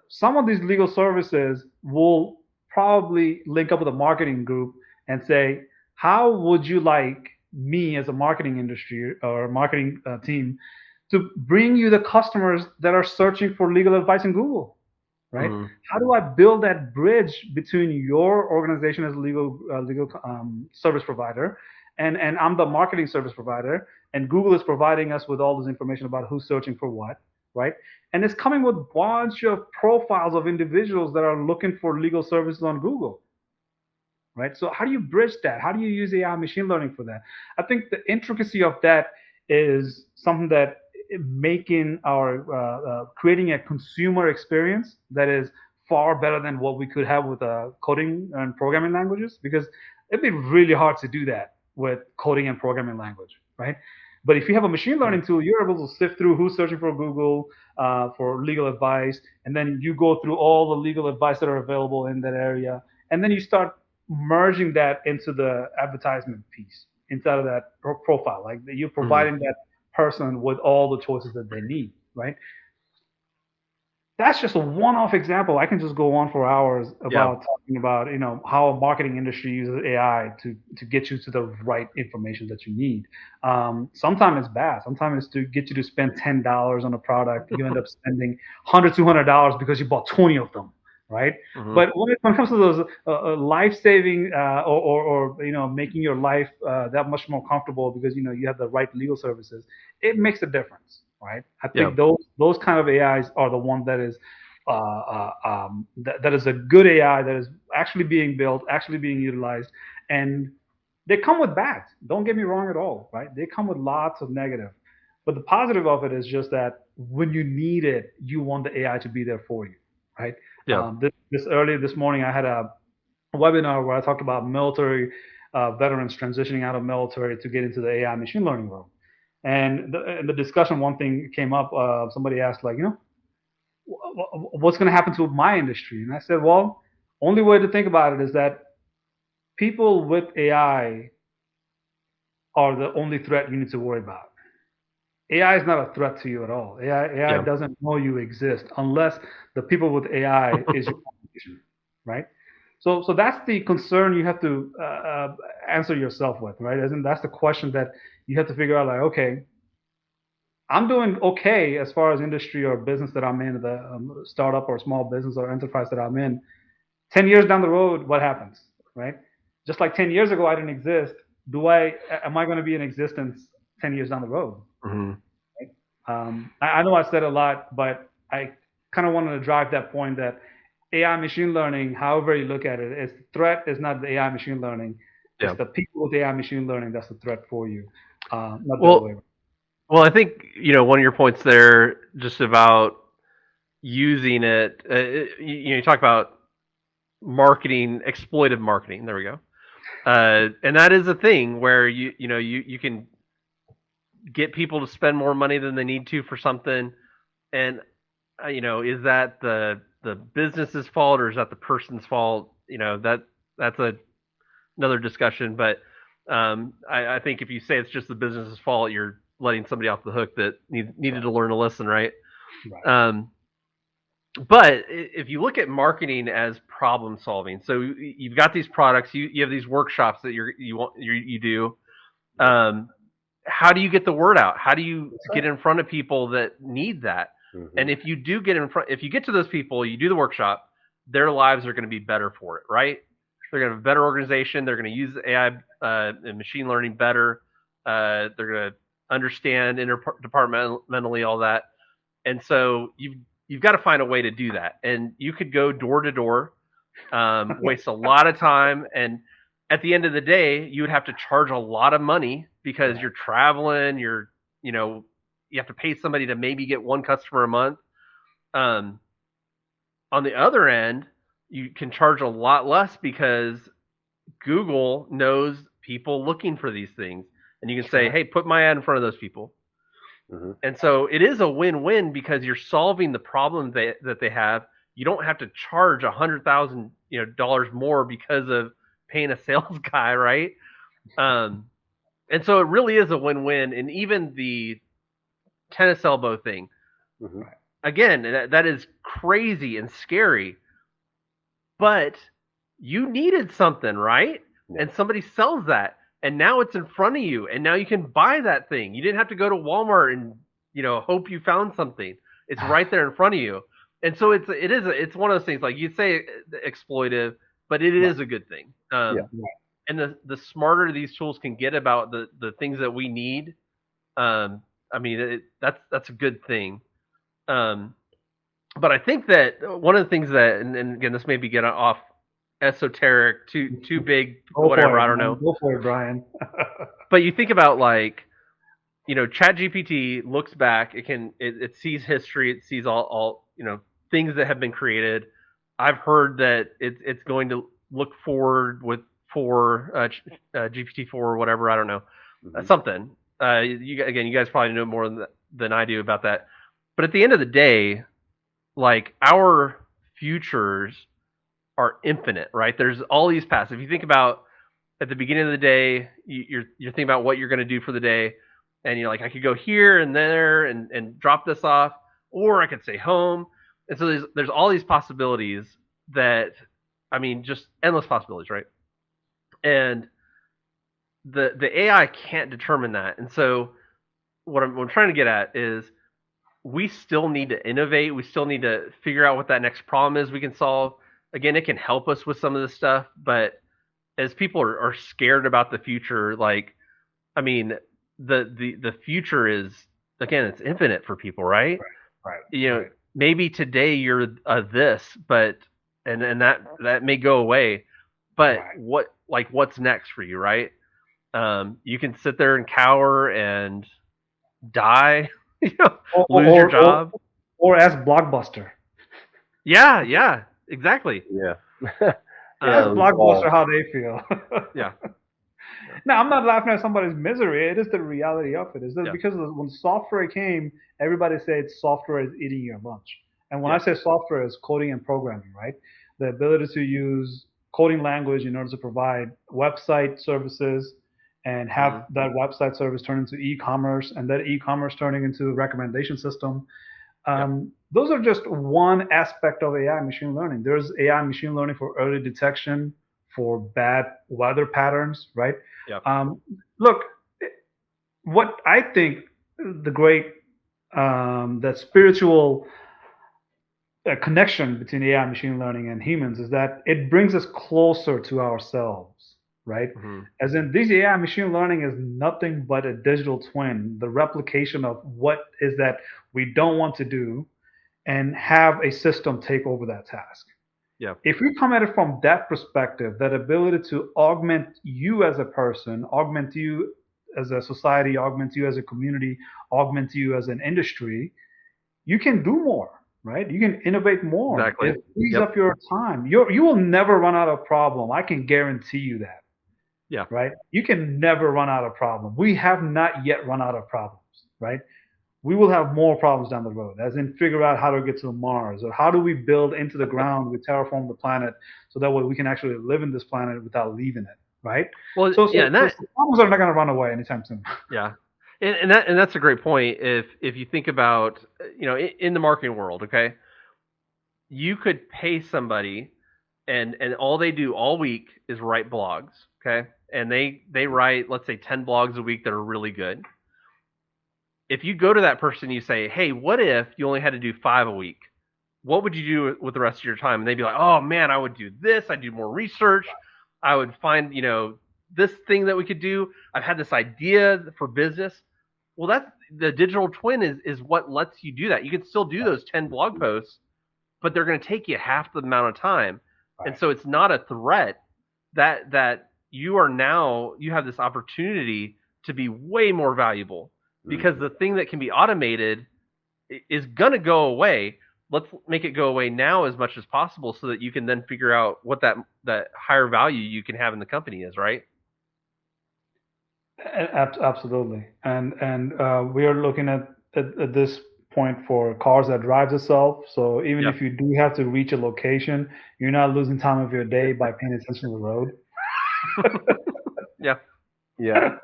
some of these legal services will probably link up with a marketing group and say, how would you like me as a marketing industry or marketing team to bring you the customers that are searching for legal advice in Google, right? Mhm. How do I build that bridge between your organization as a legal service provider, and I'm the marketing service provider, and Google is providing us with all this information about who's searching for what, right? And it's coming with a bunch of profiles of individuals that are looking for legal services on Google, right? So how do you bridge that? How do you use AI machine learning for that? I think the intricacy of that is something that making our creating a consumer experience that is far better than what we could have with coding and programming languages, because it'd be really hard to do that with coding and programming language, right? But if you have a machine Mhm. learning tool, you're able to sift through who's searching for Google for legal advice, and then you go through all the legal advice that are available in that area, and then you start merging that into the advertisement piece inside of that profile. Like you're Mhm. providing that person with all the choices that they need, right? That's just a one-off example. I can just go on for hours Yeah. about talking about how a marketing industry uses AI to get you to the right information that you need. Sometimes it's bad. Sometimes it's to get you to spend $10 on a product. You end up spending $100, $200 because you bought 20 of them, right? Mhm. But when it comes to those life-saving or making your life that much more comfortable because you have the right legal services, it makes a difference, right? I Yeah. think those kind of AIs are the one that is that is a good AI that is actually being built, actually being utilized, and they come with bad. Don't get me wrong at all, right? They come with lots of negative, but the positive of it is just that when you need it, you want the AI to be there for you, right? Yeah. This earlier this morning, I had a webinar where I talked about military veterans transitioning out of military to get into the AI machine learning world. And in the discussion, one thing came up. Somebody asked, like, what's going to happen to my industry? And I said, well, only way to think about it is that people with AI are the only threat you need to worry about. AI is not a threat to you at all. AI Yeah. doesn't know you exist unless the people with AI is your competition, right? So that's the concern you have to answer yourself with, right? As in, that's the question that you have to figure out. Like, okay, I'm doing okay as far as industry or business that I'm in, the startup or small business or enterprise that I'm in. 10 years down the road, what happens, right? Just like 10 years ago, I didn't exist. Am I going to be in existence 10 years down the road? Mhm. I know I said a lot, but I kind of wanted to drive that point that AI machine learning, however you look at it, is the threat is not the AI machine learning. It's Yeah. the people with AI machine learning that's the threat for you, not the other way Well, around. well, I think one of your points there, just about using it. You talk about marketing, exploitive marketing. There we go. And that is a thing where you can get people to spend more money than they need to for something, and is that the business's fault or is that the person's fault? That's another discussion. But I think if you say it's just the business's fault, you're letting somebody off the hook that needed to learn a lesson, right? Right. But if you look at marketing as problem solving, so you've got these products, you have these workshops that you do. How do you get the word out? How do you get in front of people that need that? Mm-hmm. And if you do if you get to those people, you do the workshop, their lives are going to be better for it, right? They're going to have a better organization. They're going to use AI and machine learning better. They're going to understand interdepartmentally all that. And so you've got to find a way to do that. And you could go door to door, waste a lot of time, and at the end of the day, you would have to charge a lot of money because you're traveling. You have to pay somebody to maybe get one customer a month. On the other end, you can charge a lot less because Google knows people looking for these things, and you can say, "Hey, put my ad in front of those people." Mm-hmm. And so it is a win-win because you're solving the problem that they have. You don't have to charge $100,000 more because of paying a sales guy, right? And so it really is a win-win. And even the tennis elbow thing, Mm-hmm. again, that is crazy and scary. But you needed something, right? Yeah. And somebody sells that. And now it's in front of you, and now you can buy that thing. You didn't have to go to Walmart and hope you found something. It's right there in front of you. And so it's one of those things, like you say, exploitive, but it is a good thing. And the smarter these tools can get about the things that we need, that's a good thing. But I think that one of the things that, and again, this may be getting off esoteric, too big, whatever, I don't know. Go for it, Brian. But you think about ChatGPT looks back, it sees history, it sees all things that have been created. I've heard that it's going to look forward with GPT-4 or whatever, I don't know, something. You guys probably know more than I do about that. But at the end of the day, our futures are infinite, right? There's all these paths. If you think about at the beginning of the day, you're thinking about what you're going to do for the day, and you're like, I could go here and there and drop this off, or I could stay home. And so there's all these possibilities that, just endless possibilities, right? And the AI can't determine that. And so what I'm trying to get at is we still need to innovate. We still need to figure out what that next problem is we can solve. Again, it can help us with some of this stuff, but as people are scared about the future, the future is, again, it's infinite for people, right? Right. Maybe today you're this, but and that may go away, but what's next for you, right? You can sit there and cower and die, lose your job, or as Blockbuster. Yeah, exactly. Yeah. Ask Blockbuster how they feel. Yeah. No, I'm not laughing at somebody's misery. It is the reality of it. It's just because when software came, everybody said software is eating your lunch. And when I say software, it's coding and programming, right? The ability to use coding language in order to provide website services and have that website service turn into e-commerce, and that e-commerce turning into a recommendation system. Those are just one aspect of AI machine learning. There's AI machine learning for early detection, for bad weather patterns, right? Look, what I think the great, that spiritual connection between AI machine learning and humans is that it brings us closer to ourselves, right? As in, this AI machine learning is nothing but a digital twin, the replication of what is that we don't want to do, and have a system take over that task. If we come at it from that perspective, that ability to augment you as a person, augment you as a society, augment you as a community, augment you as an industry, you can do more, right? You can innovate more. Exactly. It frees up your time. You will never run out of problem. I can guarantee you that. Yeah. right? You can never run out of problems. We have not yet run out of problems, right? We will have more problems down the road, as in figure out how to get to Mars, or how do we build into the ground, we terraform the planet so that way we can actually live in this planet without leaving it, right? Well, So, yeah, so, and so that, problems are not going to run away anytime soon. yeah, and that's a great point. If you think about, in the marketing world, okay, you could pay somebody, and all they do all week is write blogs, okay, and they write, let's say, 10 blogs a week that are really good. If you go to that person, you say, hey, what if you only had to do 5 a week? What would you do with the rest of your time? And they'd be like, oh man, I would do this. I'd do more research. I would find, this thing that we could do. I've had this idea for business. Well, that's the digital twin is what lets you do that. You can still do those 10 blog posts, but they're going to take you half the amount of time. Right. And so it's not a threat that you have this opportunity to be way more valuable, because the thing that can be automated is going to go away. Let's make it go away now as much as possible so that you can then figure out what that higher value you can have in the company is, right? Absolutely, and we are looking at this point for cars that drives itself. So even Yeah. if you do have to reach a location, you're not losing time of your day by paying attention to the road. Yeah. Yeah.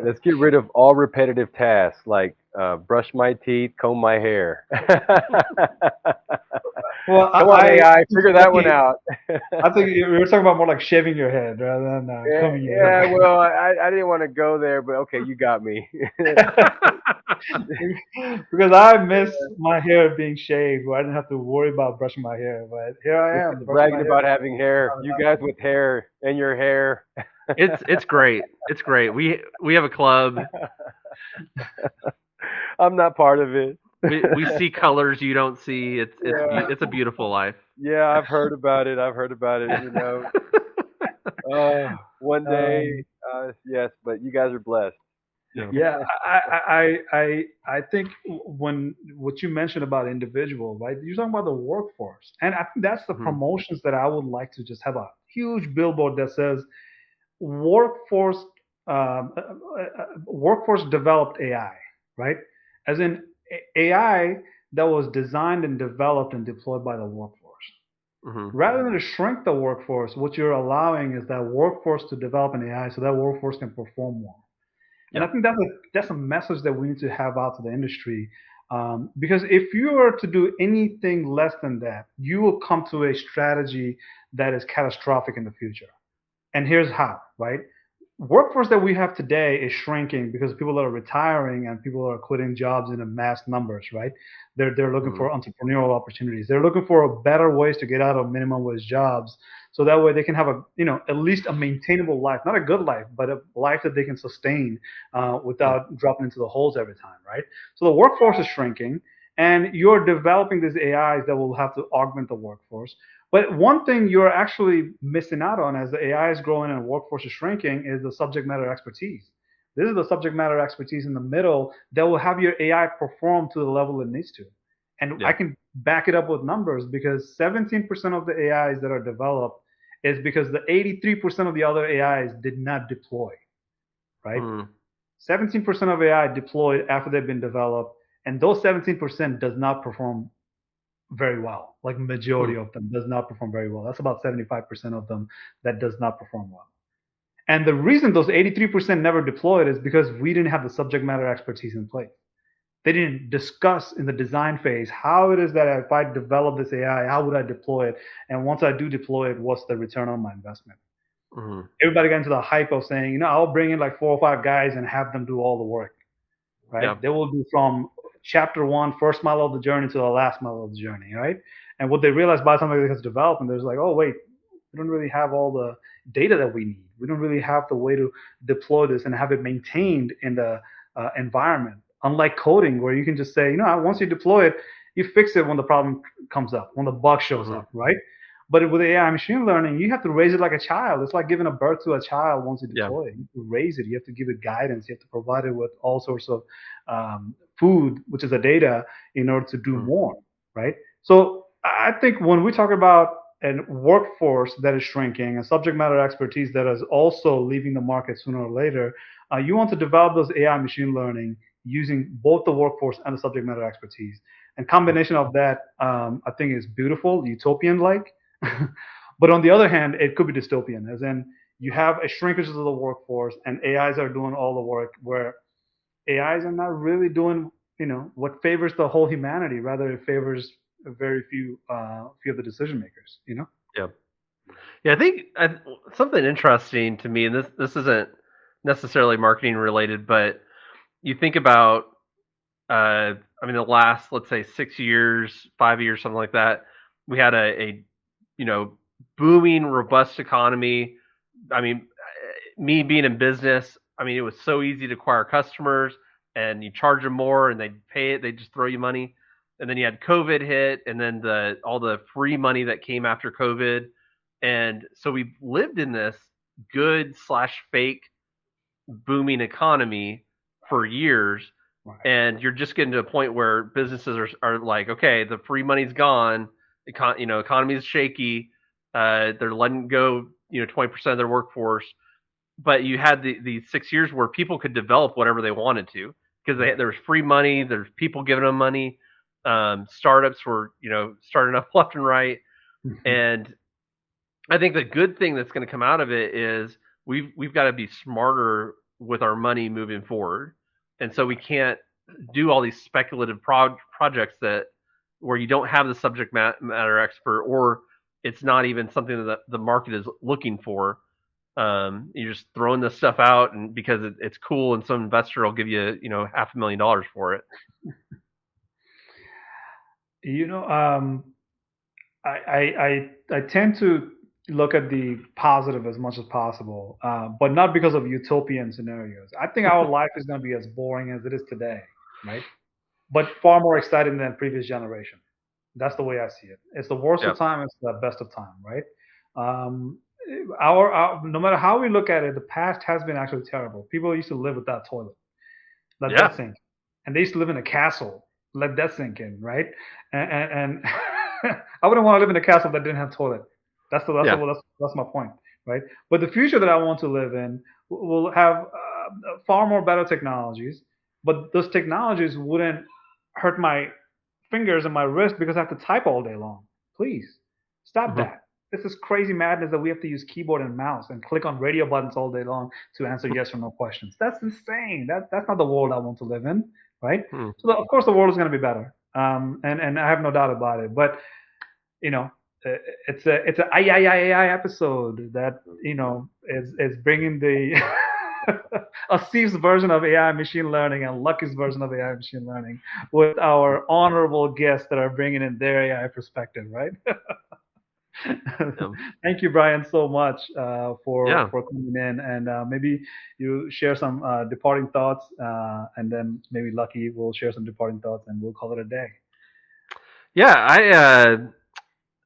Let's get rid of all repetitive tasks like brush my teeth, comb my hair. Well, Come on, AI, figure that one out. I think we were talking about more like shaving your head rather than Yeah, combing your yeah. hair. Well, I didn't want to go there, but okay, you got me. Because I miss my hair being shaved, where I didn't have to worry about brushing my hair. But here I am brushing my Bragging hair. about having hair. You guys with hair and your hair. It's great. It's great. We have a club. I'm not part of it. We see colors you don't see. Yeah. It's a beautiful life. Yeah, I've heard about it. I've heard about it. One day, Um, yes, but you guys are blessed. Yeah. Yeah, I think when what you mentioned about individual, right? You're talking about the workforce, and I think that's the Mhm. promotions that I would like to just have a huge billboard that says workforce workforce developed AI, right? As in AI that was designed and developed and deployed by the workforce. Mhm. Rather than to shrink the workforce, what you're allowing is that workforce to develop an AI so that workforce can perform more. And I Yeah. think that's a message that we need to have out to the industry. Because if you are to do anything less than that, you will come to a strategy that is catastrophic in the future. And here's how, right? Workforce that we have today is shrinking because people are retiring and people are quitting jobs in a mass numbers, right? They're looking Mhm. for entrepreneurial opportunities. They're looking for better ways to get out of minimum wage jobs, so that way they can have a at least a maintainable life, not a good life, but a life that they can sustain Yeah. without dropping into the holes every time, right? So the workforce is shrinking, and you're developing these AIs that will have to augment the workforce. But one thing you're actually missing out on as the AI is growing and workforce is shrinking is the subject matter expertise. This is the subject matter expertise in the middle that will have your AI perform to the level it needs to. And I Yeah. can back it up with numbers because 17% of the AIs that are developed is because the 83% of the other AIs did not deploy, right? Mhm. 17% of AI deployed after they've been developed, and those 17% does not perform very well. Like majority Mhm. of them does not perform very well. That's about 75% of them that does not perform well. And the reason those 83% never deployed is because we didn't have the subject matter expertise in place. They didn't discuss in the design phase how it is that if I develop this AI, how would I deploy it? And once I do deploy it, what's the return on my investment? Mhm. Everybody got into the hype of saying, I'll bring in like 4 or 5 guys and have them do all the work, Yeah. right? They will do from chapter one, first mile of the journey to the last mile of the journey, right? And what they realize by the time it gets developed, and there's like, oh wait, we don't really have all the data that we need. We don't really have the way to deploy this and have it maintained in the environment. Unlike coding, where you can just say, once you deploy it, you fix it when the problem comes up, when the bug shows Mhm. up, right? But with AI machine learning, you have to raise it like a child. It's like giving a birth to a child once you Yeah. deploy it. You have to raise it. You have to give it guidance. You have to provide it with all sorts of food, which is a data, in order to do Mhm. more, right? So I think when we talk about and workforce that is shrinking and subject matter expertise that is also leaving the market sooner or later, you want to develop those AI machine learning using both the workforce and the subject matter expertise. And combination of that, I think, is beautiful, utopian-like. But on the other hand, it could be dystopian, as in you have a shrinkage of the workforce and AIs are doing all the work where AIs are not really doing, what favors the whole humanity. Rather, it favors a very few of the decision makers. Yeah. Yeah, something interesting to me, and this isn't necessarily marketing related, but you think about, the last, let's say, 6 years, 5 years, something like that, we had a you know booming, robust economy. I mean, me being in business, it was so easy to acquire customers, and you charge them more, and they pay it. They just throw you money, and then you had COVID hit, and then all the free money that came after COVID, and so we've lived in this good slash fake booming economy for years, Right. and you're just getting to a point where businesses are like, okay, the free money's gone, economy is shaky, they're letting go 20% of their workforce, but you had these 6 years where people could develop whatever they wanted to because there was free money, there's people giving them money, startups were starting up left and right, and I think the good thing that's going to come out of it is we've got to be smarter with our money moving forward, and so we can't do all these speculative projects that where you don't have the subject matter expert, or it's not even something that the market is looking for. You're just throwing this stuff out, and because it's cool, and some investor will give you $500,000 for it. I tend to look at the positive as much as possible, but not because of utopian scenarios. I think our life is going to be as boring as it is today, right? But far more exciting than previous generation. That's the way I see it. It's the worst Yeah. of time. It's the best of time, right? Um, our no matter how we look at it, the past has been actually terrible. People used to live without toilet. Let Yeah. that sink. And they used to live in a castle. Let that sink in, right? And I wouldn't want to live in a castle that didn't have toilet. That's my point, right? But the future that I want to live in will have far more better technologies, but those technologies wouldn't hurt my fingers and my wrist because I have to type all day long. Please stop Mhm. that. This is crazy madness that we have to use keyboard and mouse and click on radio buttons all day long to answer yes or no questions. That's insane. That's not the world I want to live in, right? Hmm. So of course the world is going to be better, and I have no doubt about it. But you know, it's a AyAyAyAi episode that is bringing the Asif's version of AI machine learning and Lucky's version of AI machine learning with our honorable guests that are bringing in their AI perspective, right? Yeah. Thank you, Brian, so much Yeah. for coming in, and maybe you share some departing thoughts, and then maybe Lucky will share some departing thoughts, and we'll call it a day. Yeah.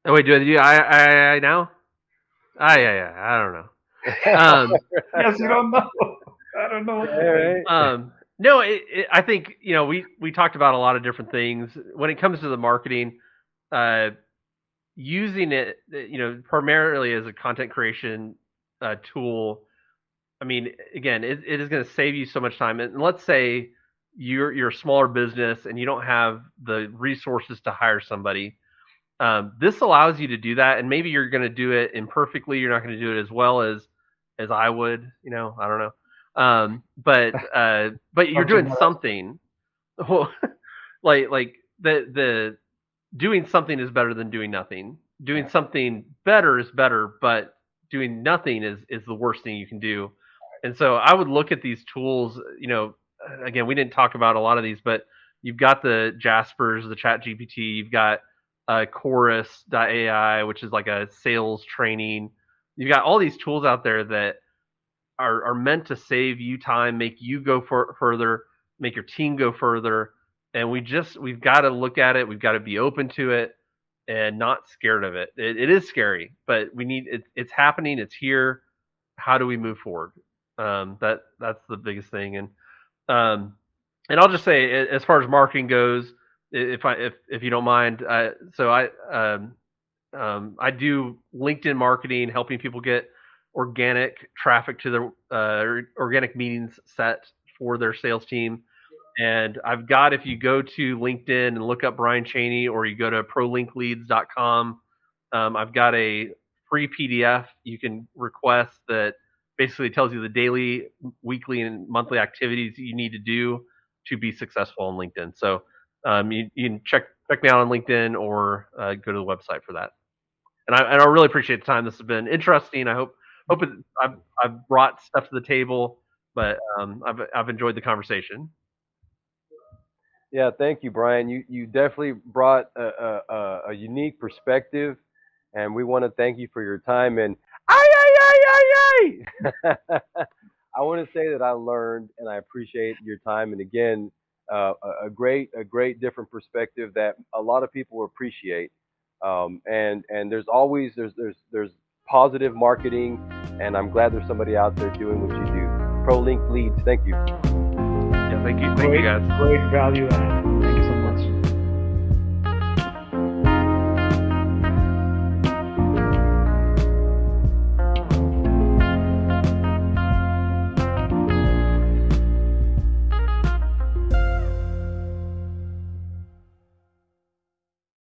Oh, wait, do I do I now? I don't know. Yes, you don't know. I don't know what to think. No, I think we talked about a lot of different things when it comes to the marketing. Using it, primarily as a content creation tool. I mean, again, it is going to save you so much time. And let's say you're a smaller business and you don't have the resources to hire somebody. This allows you to do that, and maybe you're going to do it imperfectly. You're not going to do it as well as I would. I don't know. But you're Subject doing matter. something. like the doing something is better than doing nothing. Doing something better is better, but doing nothing is the worst thing you can do. And so I would look at these tools. Again, we didn't talk about a lot of these, but you've got the Jaspers, the Chat GPT. You've got Chorus.ai, which is like a sales training. You've got all these tools out there that are meant to save you time, make you go further, make your team go further. And we've got to look at it. We've got to be open to it and not scared of it. It is scary, but we need it. It's happening. It's here. How do we move forward? That's the biggest thing. Um, and I'll just say, as far as marketing goes, if you don't mind, so I do LinkedIn marketing, helping people get organic traffic to their organic meetings set for their sales team. And I've got, if you go to LinkedIn and look up Brian Chaney, or you go to ProLinkedLeads.com, I've got a free PDF you can request that basically tells you the daily, weekly, and monthly activities you need to do to be successful on LinkedIn. So you can check me out on LinkedIn, or go to the website for that. And I really appreciate the time. This has been interesting. I hope I've brought stuff to the table, but I've enjoyed the conversation. Yeah, thank you, Brian. You definitely brought a unique perspective, and we want to thank you for your time. And ay. I want to say that I learned, and I appreciate your time. And again, a great different perspective that a lot of people appreciate. And there's always there's positive marketing, and I'm glad there's somebody out there doing what you do. ProLink Leads, thank you. Yeah, thank you guys. Great value add.